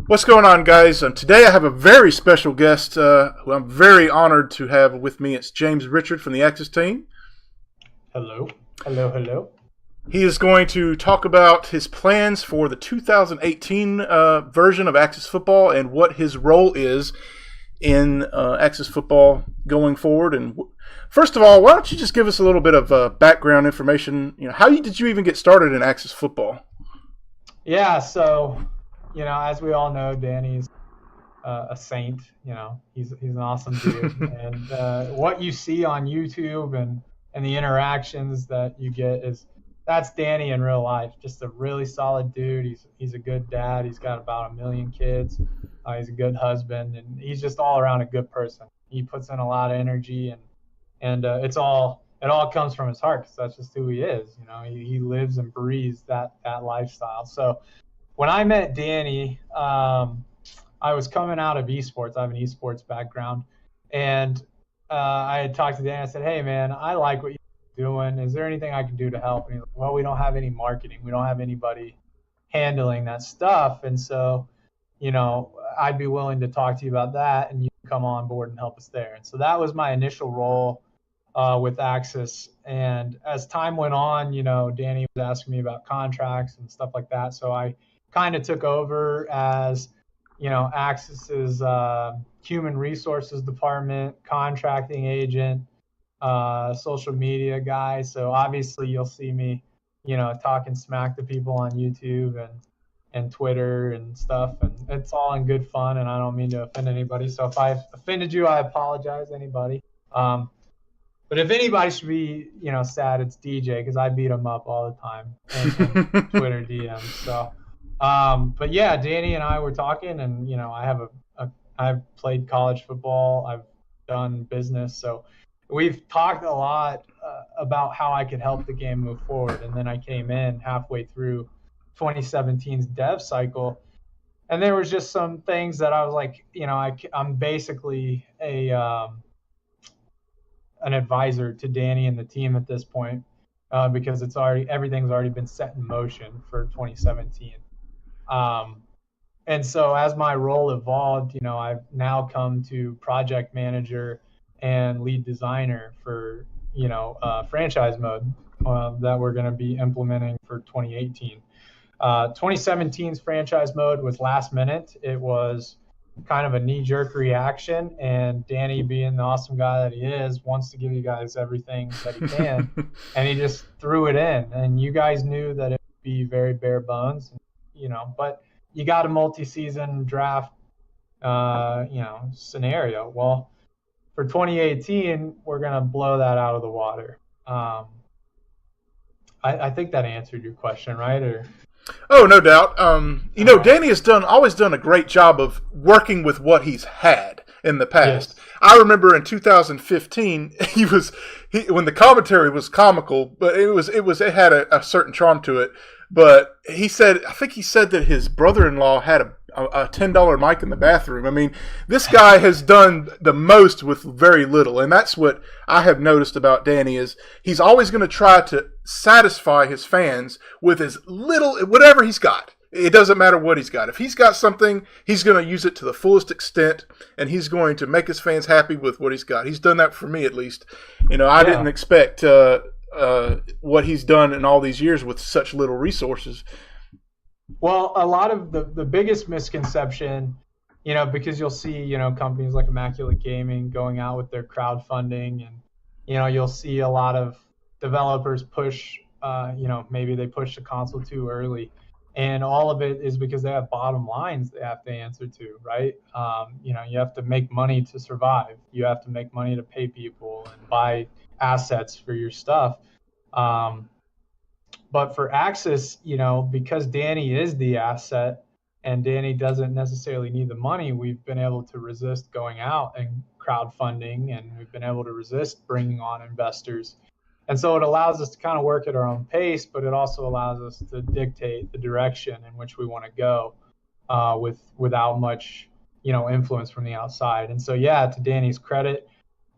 What's going on, guys? Today I have a very special guest who I'm very honored to have with me. It's James Richard from the Axis team. Hello. Hello, hello. He is going to talk about his plans for the 2018 version of Axis football and what his role is in Axis football going forward. And first of all, why don't you just give us a little bit of background information? How did you even get started in Axis football? Yeah, so as we all know, Danny's a saint. He's an awesome dude, and what you see on YouTube and the interactions that you get that's Danny in real life. Just a really solid dude. He's a good dad. He's got about 1 million kids. He's a good husband, and he's just all around a good person. He puts in a lot of energy, and it all comes from his heart, because that's just who he is. He lives and breathes that lifestyle. So when I met Danny, I was coming out of esports. I have an esports background, and I had talked to Danny. I said, "Hey, man, I like what you're doing. Is there anything I can do to help?" And he's like, "Well, we don't have any marketing. We don't have anybody handling that stuff, and so, I'd be willing to talk to you about that, and you can come on board and help us there." And so that was my initial role with Axis. And as time went on, Danny was asking me about contracts and stuff like that. So I kind of took over as, Axis's human resources department, contracting agent, social media guy. So obviously you'll see me, talking smack to people on YouTube and Twitter and stuff. And it's all in good fun, and I don't mean to offend anybody. So if I've offended you, I apologize, anybody. But if anybody should be, sad, it's DJ, because I beat him up all the time in Twitter DMs. So, but yeah, Danny and I were talking, and I've played college football, I've done business, so we've talked a lot about how I could help the game move forward. And then I came in halfway through 2017's dev cycle, and there was just some things that I was like, I'm basically an advisor to Danny and the team at this point, because everything's already been set in motion for 2017. And so as my role evolved, I've now come to project manager and lead designer for, franchise mode that we're going to be implementing for 2018. 2017's franchise mode was last minute. It was kind of a knee-jerk reaction, and Danny, being the awesome guy that he is, wants to give you guys everything that he can, and he just threw it in. And you guys knew that it would be very bare bones, but you got a multi-season draft, scenario. Well, for 2018, we're gonna blow that out of the water. I think that answered your question, right? Or Oh, no doubt. Danny has always done a great job of working with what he's had in the past. Yes. I remember in 2015, when the commentary was comical, but it had a certain charm to it. But I think he said that his brother-in-law had a $10 mic in the bathroom. I mean, this guy has done the most with very little, and that's what I have noticed about Danny is he's always going to try to satisfy his fans with as little, whatever he's got. It doesn't matter what he's got. If he's got something, he's going to use it to the fullest extent, and he's going to make his fans happy with what he's got. He's done that for me, at least. I didn't expect what he's done in all these years with such little resources. Well, a lot of the biggest misconception, because you'll see, companies like Immaculate Gaming going out with their crowdfunding, and, you'll see a lot of developers push, maybe they push the console too early. And all of it is because they have bottom lines they have to answer to, right? You have to make money to survive. You have to make money to pay people and buy assets for your stuff. But for Axis, because Danny is the asset and Danny doesn't necessarily need the money, we've been able to resist going out and crowdfunding, and we've been able to resist bringing on investors. And so it allows us to kind of work at our own pace, but it also allows us to dictate the direction in which we want to go without much, influence from the outside. And so, yeah, to Danny's credit,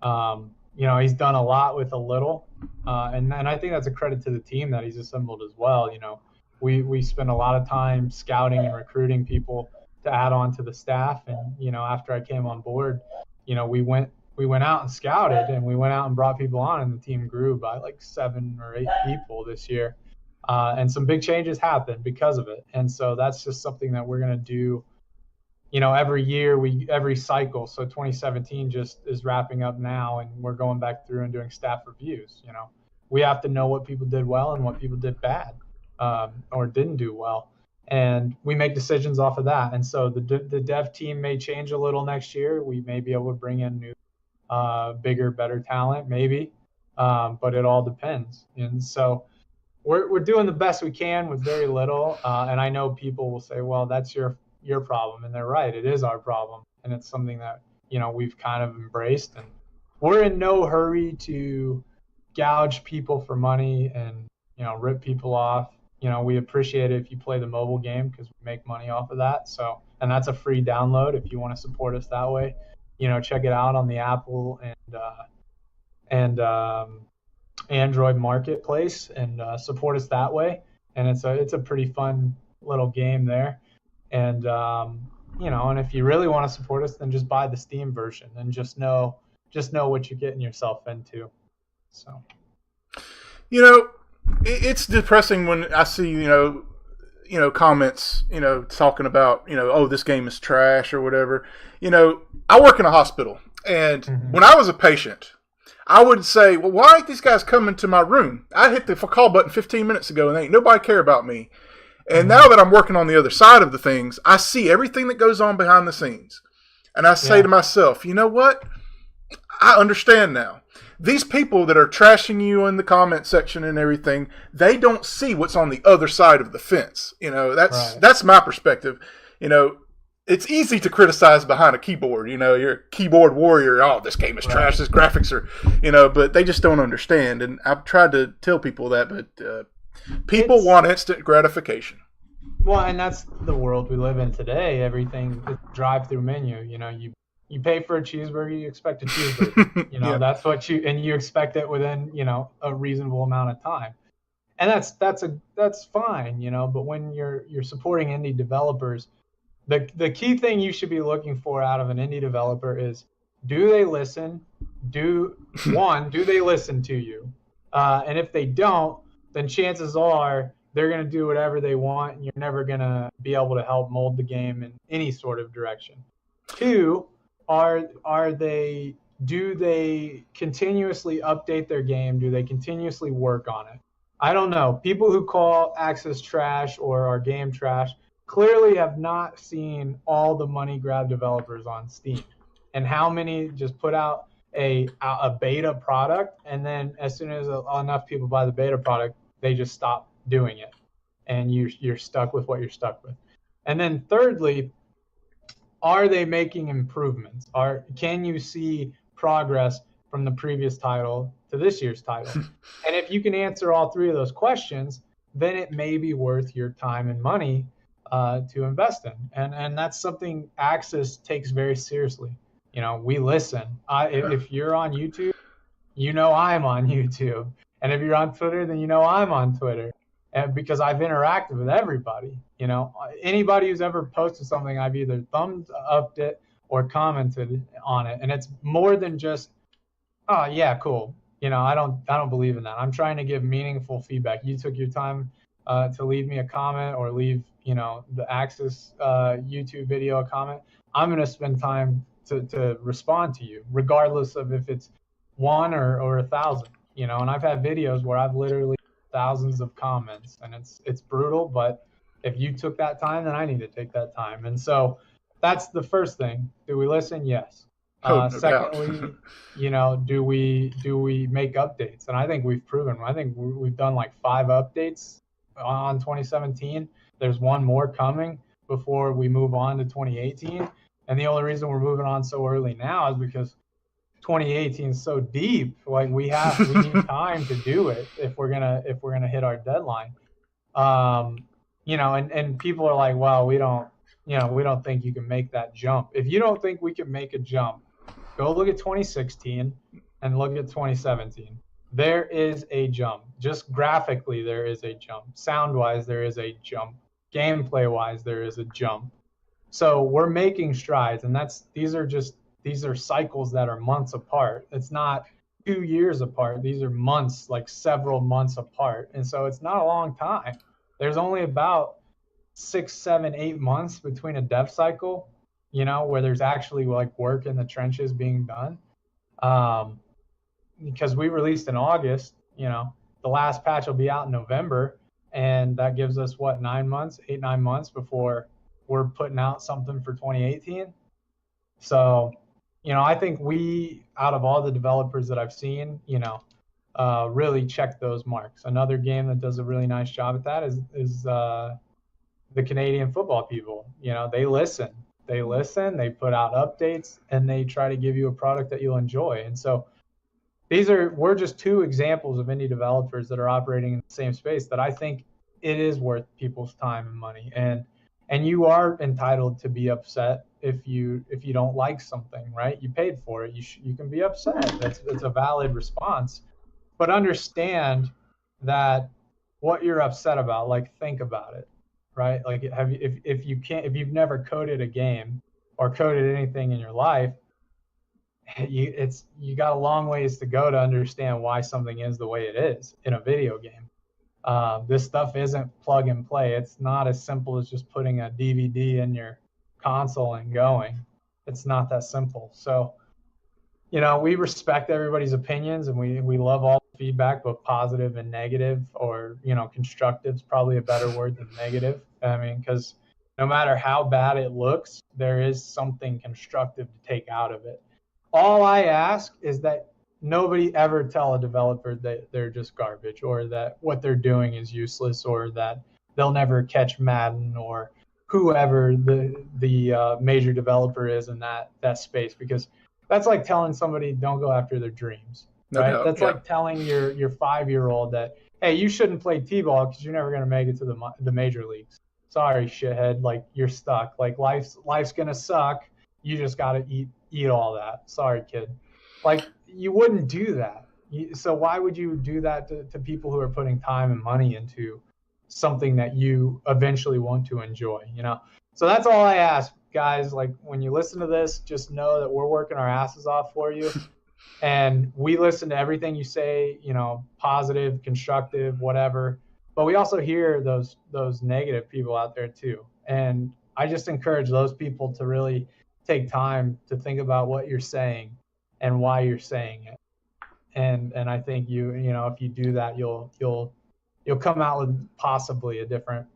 he's done a lot with a little. And I think that's a credit to the team that he's assembled as well. We spend a lot of time scouting and recruiting people to add on to the staff. And after I came on board, we went out and scouted, and we went out and brought people on, and the team grew by like 7 or 8 people this year. And some big changes happened because of it. And so that's just something that we're going to do, every year, every cycle. So 2017 just is wrapping up now, and we're going back through and doing staff reviews. We have to know what people did well and what people did bad, or didn't do well. And we make decisions off of that. And so the dev team may change a little next year. We may be able to bring in new, bigger, better talent, maybe. But it all depends. And so we're doing the best we can with very little. And I know people will say, well, that's your problem. And they're right. It is our problem. And it's something that, we've kind of embraced. And we're in no hurry to gouge people for money and, rip people off. We appreciate it if you play the mobile game, because we make money off of that. So, and that's a free download if you want to support us that way. Check it out on the Apple and Android marketplace, and support us that way. And it's a pretty fun little game there. And and if you really want to support us, then just buy the Steam version, and just know what you're getting yourself into. So, it's depressing when I see comments talking about oh, this game is trash or whatever. I work in a hospital, and when I was a patient, I would say, well, why ain't these guys coming to my room? I hit the call button 15 minutes ago, and ain't nobody care about me. And now that I'm working on the other side of the things, I see everything that goes on behind the scenes. And I say to myself, you know what? I understand now. These people that are trashing you in the comment section and everything, they don't see what's on the other side of the fence. That's my perspective. It's easy to criticize behind a keyboard. You're a keyboard warrior. Oh, this game is trash. This graphics are, but they just don't understand. And I've tried to tell people that, but people want instant gratification. Well, and that's the world we live in today. Everything is drive-through menu. You pay for a cheeseburger, you expect a cheeseburger. That's what you expect it within, a reasonable amount of time. And that's fine, But when you're supporting indie developers, the key thing you should be looking for out of an indie developer is, do they listen? Do they listen to you? And if they don't, then chances are they're going to do whatever they want, and you're never going to be able to help mold the game in any sort of direction. 2, do they continuously update their game? Do they continuously work on it? I don't know. People who call Axis trash or our game trash clearly have not seen all the money grab developers on Steam, and how many just put out a beta product, and then as soon as enough people buy the beta product, they just stop doing it, and you're stuck with what you're stuck with. And then thirdly, are they making improvements? Can you see progress from the previous title to this year's title? And if you can answer all 3 of those questions, then it may be worth your time and money to invest in. And that's something Axis takes very seriously. We listen. If you're on YouTube, I'm on YouTube. And if you're on Twitter, then I'm on Twitter. And because I've interacted with everybody. Anybody who's ever posted something, I've either thumbs upped it or commented on it. And it's more than just, oh yeah, cool. I don't believe in that. I'm trying to give meaningful feedback. You took your time to leave me a comment, or leave the Axis YouTube video a comment. I'm going to spend time to respond to you, regardless of if it's 1 or 1,000. And I've had videos where I've literally thousands of comments, and it's brutal. But if you took that time, then I need to take that time. And so that's the first thing. Do we listen? Yes. Secondly, do we make updates? And I think we've proven. I think we've done like 5 updates on 2017. There's 1 more coming before we move on to 2018. And the only reason we're moving on so early now is because 2018 is so deep. Like we need time to do it if we're gonna hit our deadline. And people are like, well, we don't think you can make that jump. If you don't think we can make a jump, go look at 2016 and look at 2017. There is a jump. Just graphically, there is a jump. Sound-wise, there is a jump. Gameplay-wise, there is a jump. So we're making strides, and these are cycles that are months apart. It's not 2 years apart. These are months, like several months apart. And so it's not a long time. There's only about 6, 7, 8 months between a dev cycle, where there's actually like work in the trenches being done. Um, because we released in August, the last patch will be out in November, and that gives us what, 9 months, 8, 9 months before we're putting out something for 2018. So, I think we, out of all the developers that I've seen, really check those marks. Another game that does a really nice job at that is the Canadian football people. They listen. They put out updates, and they try to give you a product that you'll enjoy. And so we're just two examples of indie developers that are operating in the same space that I think it is worth people's time and money. And you are entitled to be upset if you don't like something, right? You paid for it. You can be upset. It's a valid response. But understand that what you're upset about, like, think about it, right? Like, if you've never coded a game or coded anything in your life, you got a long ways to go to understand why something is the way it is in a video game. This stuff isn't plug and play. It's not as simple as just putting a DVD in your console and going. It's not that simple. So, we respect everybody's opinions, and we love all feedback, both positive and negative, or, constructive is probably a better word than negative. I mean, because no matter how bad it looks, there is something constructive to take out of it. All I ask is that nobody ever tell a developer that they're just garbage, or that what they're doing is useless, or that they'll never catch Madden, or whoever the major developer is in that space, because that's like telling somebody don't go after their dreams, No right? doubt. That's like telling your 5-year-old that, hey, you shouldn't play t-ball because you're never going to make it to the major leagues. Sorry, shithead, like, you're stuck. Like, life's going to suck. You just got to eat all that. Sorry, kid. Like, you wouldn't do that. So why would you do that to people who are putting time and money into something that you eventually want to enjoy, So that's all I ask, guys. Like, when you listen to this, just know that we're working our asses off for you. And we listen to everything you say, positive, constructive, whatever. But we also hear those negative people out there too. And I just encourage those people to really take time to think about what you're saying and why you're saying it. And I think if you do that, you'll come out with possibly a different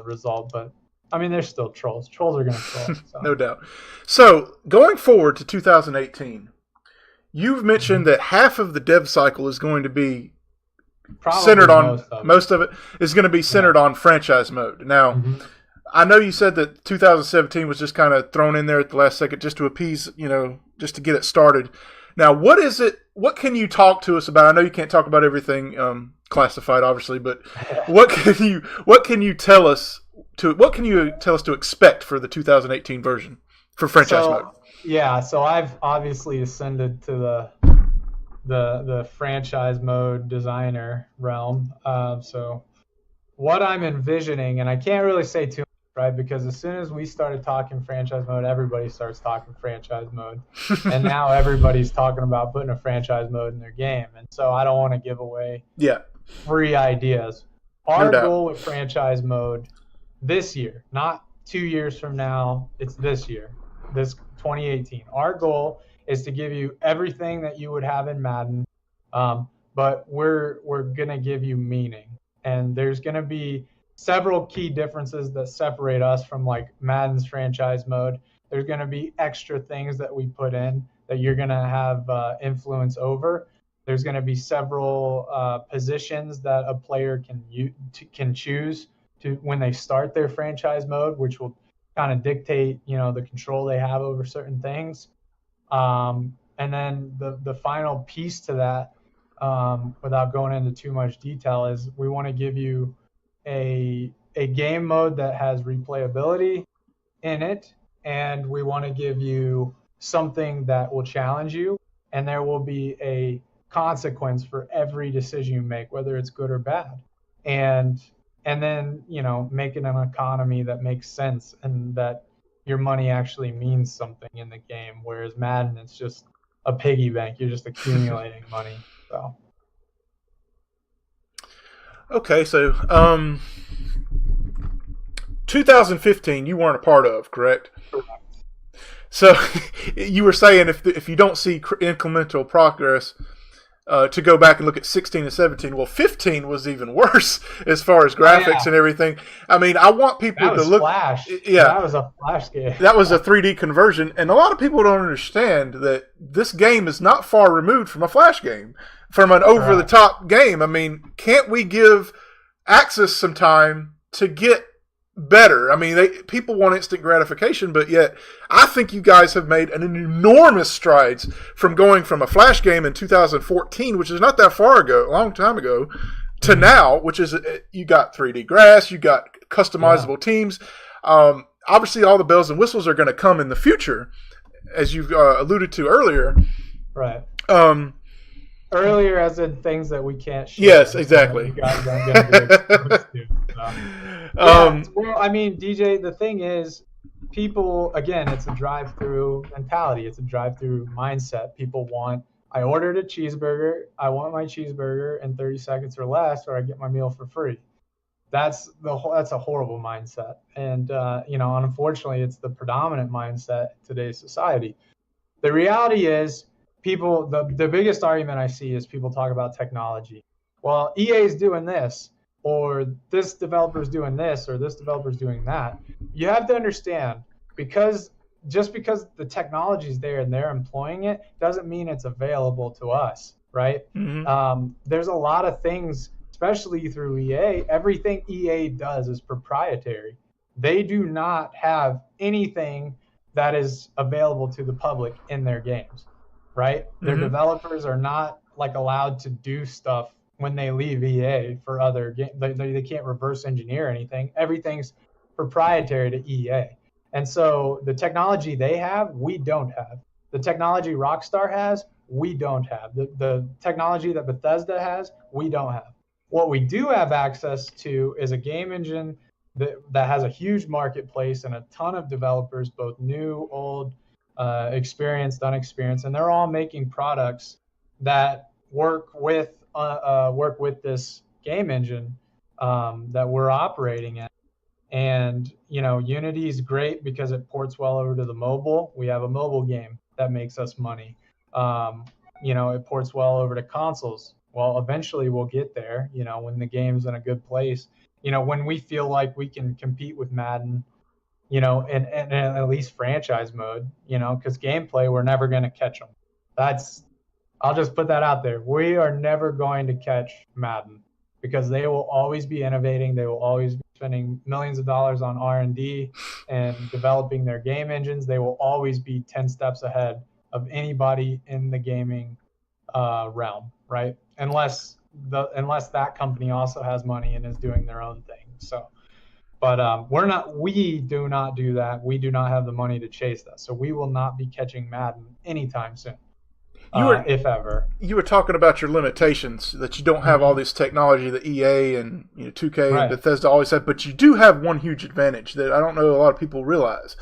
result. But I mean, there's still trolls. Trolls are going to troll. So. No doubt. So going forward to 2018, you've mentioned that half of the dev cycle is going to be probably centered on most of it is going to be centered on franchise mode. Now, I know you said that 2017 was just kind of thrown in there at the last second just to appease, just to get it started. Now, what is it? What can you talk to us about? I know you can't talk about everything classified, obviously, but what can you tell us to expect for the 2018 version for franchise mode? Yeah, so I've obviously ascended to the franchise mode designer realm. So what I'm envisioning, and I can't really say too much, right? Because as soon as we started talking franchise mode, everybody starts talking franchise mode. And now everybody's talking about putting a franchise mode in their game. And so I don't want to give away free ideas. Our goal with franchise mode this year, not 2 years from now, it's this year, this 2018. Our goal is to give you everything that you would have in Madden, but we're going to give you meaning. And there's going to be several key differences that separate us from like Madden's franchise mode. There's going to be extra things that we put in that you're going to have influence over. There's going to be several positions that a player can choose to when they start their franchise mode, which will kind of dictate, the control they have over certain things. And then the final piece to that, without going into too much detail, is we want to give you a game mode that has replayability in it, and we want to give you something that will challenge you, and there will be a consequence for every decision you make, whether it's good or bad. And and then, making an economy that makes sense and that your money actually means something in the game. Whereas Madden, it's just a piggy bank. You're just accumulating money. So. Okay, so 2015 you weren't a part of, correct? So you were saying if you don't see incremental progress, to go back and look at 16 and 17. Well, 15 was even worse as far as graphics and everything. I mean, I want people to look. Flash. Yeah, that was a Flash game. That was a 3D conversion, and a lot of people don't understand that this game is not far removed from a Flash game, from an over-the-top game. I mean, can't we give Axis some time to get better? I mean, people want instant gratification, but yet I think you guys have made an enormous strides from going from a Flash game in 2014, which is not that far ago, a long time ago, to now, which is you got 3D grass, you got customizable teams. Obviously, all the bells and whistles are going to come in the future, as you've alluded to earlier. Right. Earlier, as in things that we can't share. Yes, exactly. You guys aren't going to be exposed to. So. Well, I mean, DJ, the thing is, people, again, it's a drive-through mentality. It's a drive-through mindset. People want, I ordered a cheeseburger. I want my cheeseburger in 30 seconds or less, or I get my meal for free. That's a horrible mindset. And, unfortunately, it's the predominant mindset in today's society. The reality is, people, the biggest argument I see is people talk about technology. Well, EA is doing this, or this developer's doing this, or this developer's doing that. You have to understand, just because the technology is there and they're employing it doesn't mean it's available to us, right? Mm-hmm. There's a lot of things, especially through EA. Everything EA does is proprietary. They do not have anything that is available to the public in their games. Right? Their developers are not allowed to do stuff when they leave EA for other games. They can't reverse engineer anything. Everything's proprietary to EA. And so the technology they have, we don't have. The technology Rockstar has, we don't have. The technology that Bethesda has, we don't have. What we do have access to is a game engine that has a huge marketplace and a ton of developers, both new, old, experienced, unexperienced, and they're all making products that work with this game engine that we're operating in. And Unity is great because it ports well over to the mobile. We have a mobile game that makes us money. It ports well over to consoles. Well, eventually we'll get there. When the game's in a good place. When we feel like we can compete with Madden. In at least franchise mode, because gameplay, we're never going to catch them. I'll just put that out there. We are never going to catch Madden because they will always be innovating. They will always be spending millions of dollars on R&D and developing their game engines. They will always be 10 steps ahead of anybody in the gaming realm, right? Unless that company also has money and is doing their own thing. So. But we do not do that. We do not have the money to chase that. So we will not be catching Madden anytime soon, if ever. You were talking about your limitations, that you don't have all this technology that EA and 2K and Bethesda always have, but you do have one huge advantage that I don't know a lot of people realize.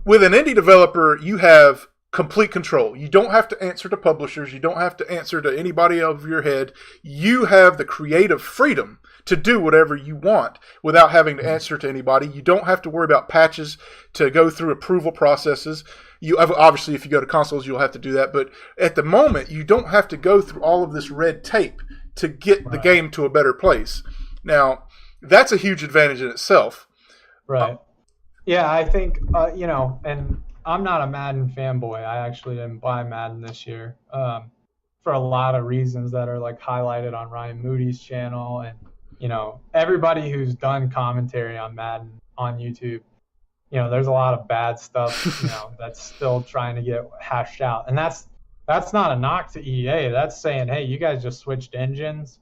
With an indie developer, you have complete control. You don't have to answer to publishers. You don't have to answer to anybody over your head. You have the creative freedom to do whatever you want without having to answer to anybody. You don't have to worry about patches to go through approval processes. Obviously, if you go to consoles, you'll have to do that. But at the moment, you don't have to go through all of this red tape to get the game to a better place. Now, that's a huge advantage in itself. Right. Yeah, I think, and I'm not a Madden fanboy. I actually didn't buy Madden this year for a lot of reasons that are highlighted on Ryan Moody's channel. And, everybody who's done commentary on Madden on YouTube, there's a lot of bad stuff, that's still trying to get hashed out. And that's not a knock to EA. That's saying, hey, you guys just switched engines.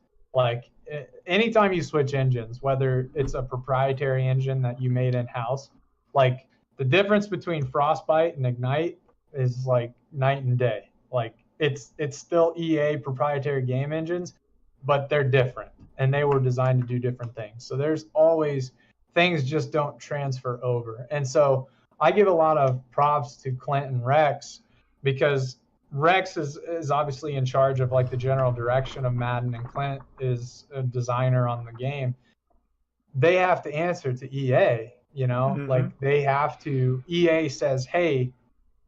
Anytime you switch engines, whether it's a proprietary engine that you made in-house, the difference between Frostbite and Ignite is night and day. It's still EA proprietary game engines, but they're different and they were designed to do different things. So there's always things just don't transfer over. And so I give a lot of props to Clint and Rex because Rex is obviously in charge of like the general direction of Madden, and Clint is a designer on the game. They have to answer to EA, Mm-hmm. like they have to. EA says, hey,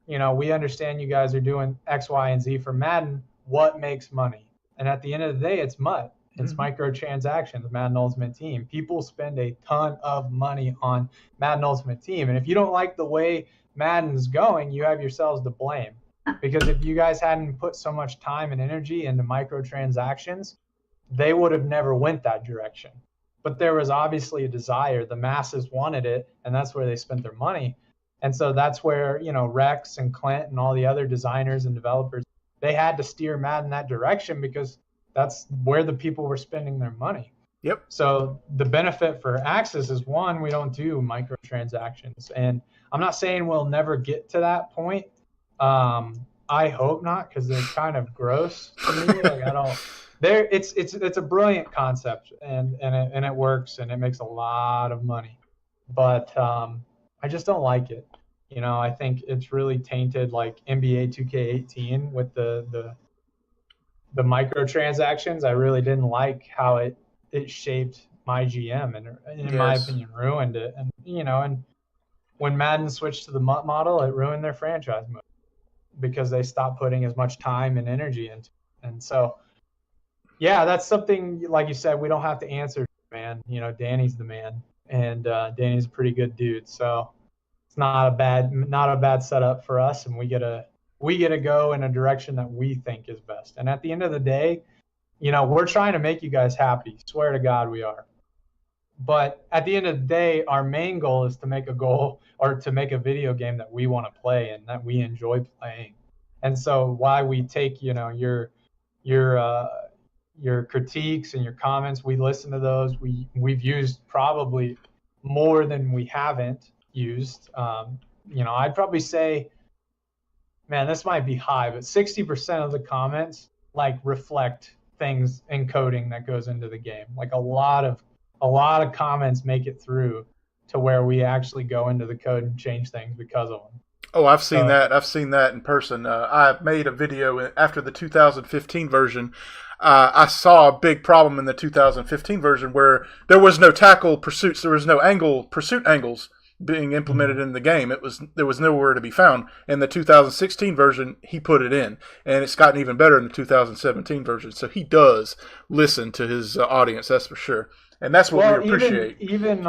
we understand you guys are doing X, Y, and Z for Madden. What makes money? And at the end of the day, it's MUT. It's Mm-hmm. microtransactions, Madden Ultimate Team. People spend a ton of money on Madden Ultimate Team. And if you don't like the way Madden's going, you have yourselves to blame. Because if you guys hadn't put so much time and energy into microtransactions, they would have never went that direction. But there was obviously a desire. The masses wanted it, and that's where they spent their money. And so that's where, Rex and Clint and all the other designers and developers, they had to steer Madden that direction because that's where the people were spending their money. Yep. So the benefit for Axis is, one, we don't do microtransactions. And I'm not saying we'll never get to that point. I hope not, because they're kind of gross to me. Like I don't. It's a brilliant concept, and it works, and it makes a lot of money, but I just don't like it. I think it's really tainted like NBA 2K18 with the microtransactions. I really didn't like how it shaped my GM, and in my Yes. opinion ruined it. And when Madden switched to the MUT model, it ruined their franchise mode because they stopped putting as much time and energy into it. And so yeah, that's something like you said, we don't have to answer, man. Danny's the man, and Danny's a pretty good dude. So it's not a bad setup for us, and we get to go in a direction that we think is best. And at the end of the day, we're trying to make you guys happy. Swear to God, we are. But at the end of the day, our main goal is to make a video game that we want to play and that we enjoy playing. And so why we take, your your critiques and your comments, we listen to those. We've used probably more than we haven't used. I'd probably say, man, this might be high, but 60% of the comments like reflect things in coding that goes into the game. Like a lot of comments make it through to where we actually go into the code and change things because of them. Oh, I've seen So that. I've seen that in person. I made a video after the 2015 version. I saw a big problem in the 2015 version where there was no tackle pursuits. There was no pursuit angles being implemented mhm. in the game. There was nowhere to be found. In the 2016 version, he put it in, and it's gotten even better in the 2017 version. So he does listen to his audience, that's for sure, and that's what we Well, even appreciate. even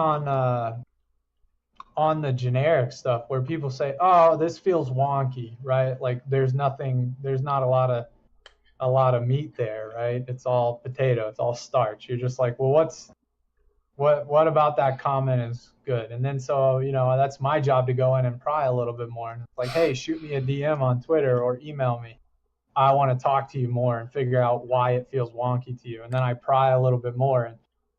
on the generic stuff where people say, "Oh, this feels wonky," right? Like there's not a lot of meat there, right? It's all potato, it's all starch. You're just like, well, what about that comment is good? And then so that's my job to go in and pry a little bit more. And it's like, hey, shoot me a DM on Twitter or email me. I want to talk to you more and figure out why it feels wonky to you. And then I pry a little bit more. And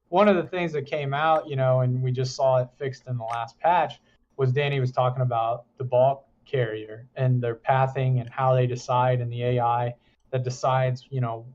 one of the things that came out, and we just saw it fixed in the last patch, was Danny was talking about the ball carrier and their pathing and how they decide, and the AI that decides,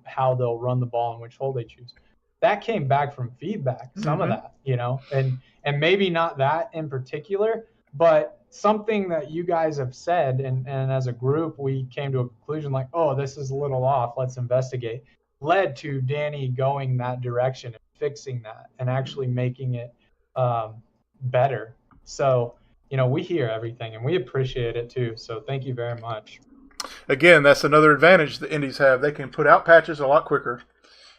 how they'll run the ball and which hole they choose. That came back from feedback, some of Mm-hmm. that, and maybe not that in particular, but something that you guys have said, and as a group, we came to a conclusion like, oh, this is a little off, let's investigate, led to Danny going that direction and fixing that and actually making it better. So, we hear everything and we appreciate it too. So thank you very much. Again, that's another advantage the indies have. They can put out patches a lot quicker,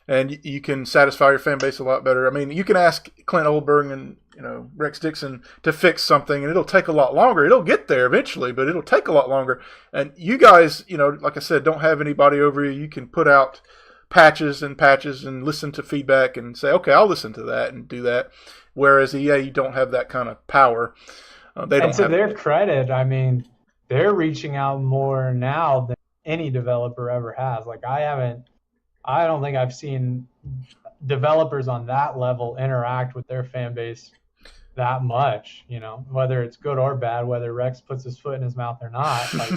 and you can satisfy your fan base a lot better. I mean, you can ask Clint Oldberg and Rex Dixon to fix something, and it'll take a lot longer. It'll get there eventually, but it'll take a lot longer. And you guys, like I said, don't have anybody over you. You can put out patches and listen to feedback and say, okay, I'll listen to that and do that. Whereas EA, you don't have that kind of power. They And don't to have. their credit, I mean, they're reaching out more now than any developer ever has. Like I don't think I've seen developers on that level interact with their fan base that much, whether it's good or bad, whether Rex puts his foot in his mouth or not. Like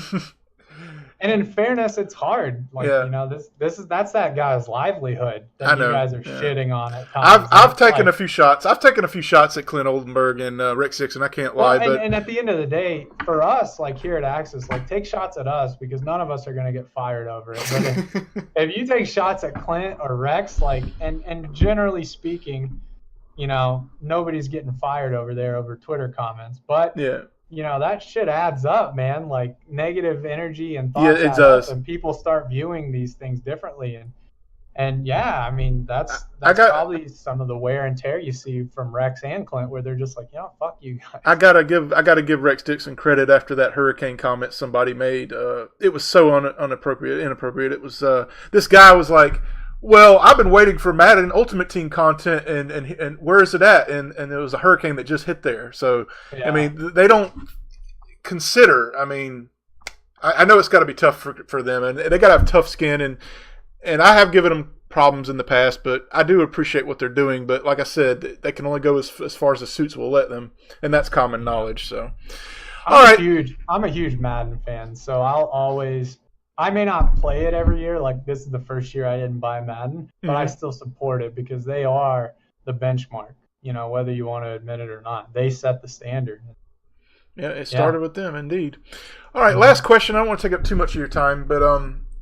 And in fairness, it's hard. Like, Yeah, that's that guy's livelihood I that you know. guys are Yeah. shitting on at I've times. And I've it's taken a like, few shots. I've taken a few shots at Clint Oldenburg and Rick Sixon. I can't well, lie, and, but and at the end of the day, for us, like here at Axis, like take shots at us because none of us are gonna get fired over it. But if you take shots at Clint or Rex, like, and generally speaking, nobody's getting fired over there over Twitter comments. But yeah, that shit adds up, man. Like negative energy and yeah, thoughts it add up, does. and people start viewing these things differently. And yeah, I mean I, I that's got probably some of the wear and tear you see from Rex and Clint, where they're just like, fuck you I guys. gotta give Rex Dixon credit after that hurricane comment somebody made. It was so inappropriate. It was this guy was like, "Well, I've been waiting for Madden Ultimate Team content, and where is it at?" And there was a hurricane that just hit there. So I Yeah. mean, they don't consider. I mean, I know it's got to be tough for them, and they got to have tough skin, and I have given them problems in the past, but I do appreciate what they're doing. But like I said, they can only go as far as the suits will let them, and that's common knowledge. So, all right, I'm a huge Madden fan, so I may not play it every year. Like this is the first year I didn't buy Madden, but I still support it because they are the benchmark. Whether you want to admit it or not, they set the standard. yeah, it started Yeah. with them indeed. All right, last question. I don't want to take up too much of your time, but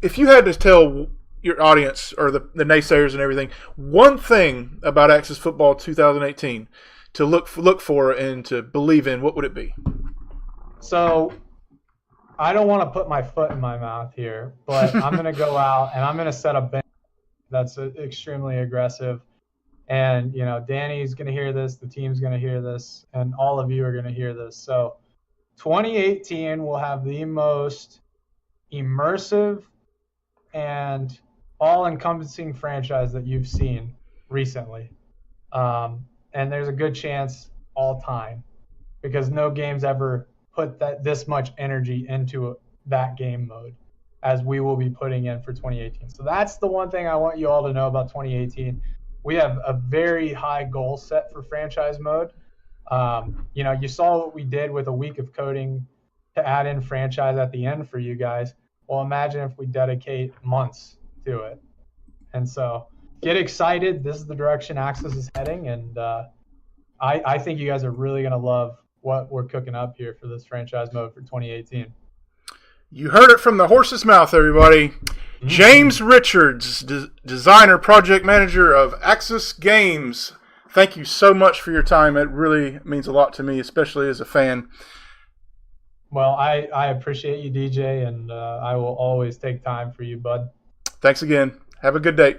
if you had to tell your audience or the naysayers and everything one thing about Axis Football 2018 to look for and to believe in, what would it be? So I don't want to put my foot in my mouth here, but I'm going to go out and I'm going to set a bench that's extremely aggressive. And, Danny's going to hear this, the team's going to hear this, and all of you are going to hear this. So 2018 will have the most immersive and all-encompassing franchise that you've seen recently. And there's a good chance all time because no game's ever put this much energy into that game mode as we will be putting in for 2018. So that's the one thing I want you all to know about 2018. We have a very high goal set for franchise mode. You saw what we did with a week of coding to add in franchise at the end for you guys. Well, imagine if we dedicate months to it. And so get excited. This is the direction Axis is heading. And I think you guys are really going to love what we're cooking up here for this franchise mode for 2018. You heard it from the horse's mouth, everybody. James Richards, designer, project manager of Axis Games. Thank you so much for your time. It really means a lot to me, especially as a fan. Well, I appreciate you, DJ, and I will always take time for you, bud. Thanks again. Have a good day.